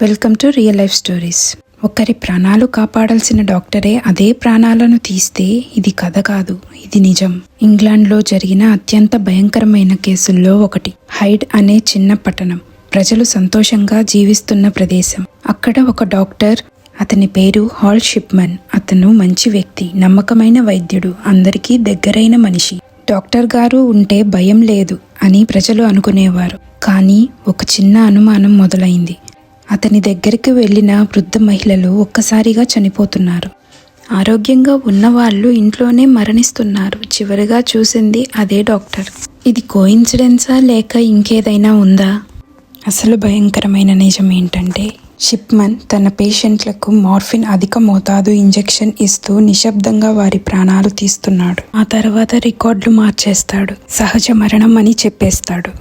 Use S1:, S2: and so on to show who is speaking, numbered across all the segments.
S1: Welcome to real life stories. ఒకరి ప్రాణాలు కాపాడాల్సిన డాక్టరే అదే ప్రాణాలను తీస్తే ఇది కథ కాదు, ఇది నిజం. ఇంగ్లాండ్లో జరిగిన అత్యంత భయంకరమైన కేసుల్లో ఒకటి. హైడ్ అనే చిన్న పట్టణం, ప్రజలు సంతోషంగా జీవిస్తున్న ప్రదేశం. అక్కడ ఒక డాక్టర్, అతని పేరు హాల్ షిప్మన్. అతను మంచి వ్యక్తి, నమ్మకమైన వైద్యుడు, అందరికీ దగ్గరైన మనిషి. డాక్టర్ గారు ఉంటే భయం లేదు అని ప్రజలు అనుకునేవారు. కానీ ఒక చిన్న అనుమానం మొదలైంది. అతని దగ్గరికి వెళ్ళిన వృద్ధ మహిళలు ఒక్కసారిగా చనిపోతున్నారు. ఆరోగ్యంగా ఉన్నవాళ్ళు ఇంట్లోనే మరణిస్తున్నారు. చివరిగా చూసింది అదే డాక్టర్. ఇది కోయిన్సిడెన్సా లేక ఇంకేదైనా ఉందా? అసలు భయంకరమైన నిజం ఏంటంటే, షిప్మన్ తన పేషెంట్లకు మార్ఫిన్ అధిక మోతాదు ఇంజెక్షన్ ఇస్తూ నిశ్శబ్దంగా వారి ప్రాణాలు తీస్తున్నాడు. ఆ తర్వాత రికార్డులు మార్చేస్తాడు. సహజ మరణం అని చెప్పేస్తాడు.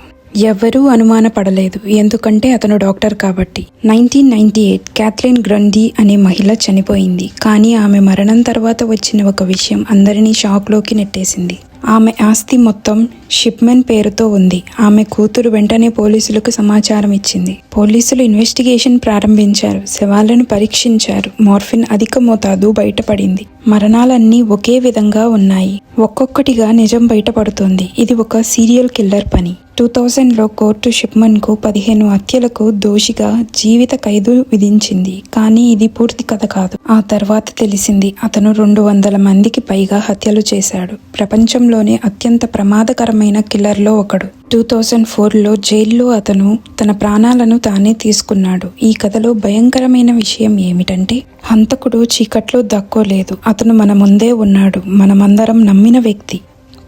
S1: ఎవరూ అనుమానపడలేదు, ఎందుకంటే అతను డాక్టర్ కాబట్టి. 1998 క్యాథ్లిన్ గ్రండీ అనే మహిళ చనిపోయింది. కానీ ఆమె మరణం తర్వాత వచ్చిన ఒక విషయం అందరినీ షాక్లోకి నెట్టేసింది. ఆమె ఆస్తి మొత్తం షిప్మన్ పేరుతో ఉంది. ఆమె కూతురు వెంటనే పోలీసులకు సమాచారం ఇచ్చింది. పోలీసులు ఇన్వెస్టిగేషన్ ప్రారంభించారు. శవాలను పరీక్షించారు. మార్ఫిన్ అధిక మోతాదు బయటపడింది. మరణాలన్నీ ఒకే విధంగా ఉన్నాయి. ఒక్కొక్కటిగా నిజం బయటపడుతోంది. ఇది ఒక సీరియల్ కిల్లర్ పని. 2000లో కోర్టు షిప్మన్కు 15 హత్యలకు దోషిగా జీవిత ఖైదు విధించింది. కానీ ఇది పూర్తి కథ కాదు. ఆ తర్వాత తెలిసింది, అతను 200 మందికి పైగా హత్యలు చేశాడు. ప్రపంచంలోనే అత్యంత ప్రమాదకరమైన కిల్లర్లో ఒకడు. 2004లో జైల్లో అతను తన ప్రాణాలను తానే తీసుకున్నాడు. ఈ కథలో భయంకరమైన విషయం ఏమిటంటే, హంతకుడు చీకట్లో దక్కోలేదు. అతను మన ముందే ఉన్నాడు, మనమందరం నమ్మిన వ్యక్తి.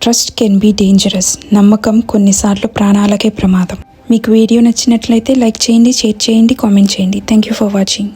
S1: Trust can be dangerous. నమ్మకం కొన్నిసార్లు ప్రాణాలకే ప్రమాదం. మీకు వీడియో నచ్చినట్లయితే లైక్ చేయండి, షేర్ చేయండి, కామెంట్ చేయండి. Thank you for watching.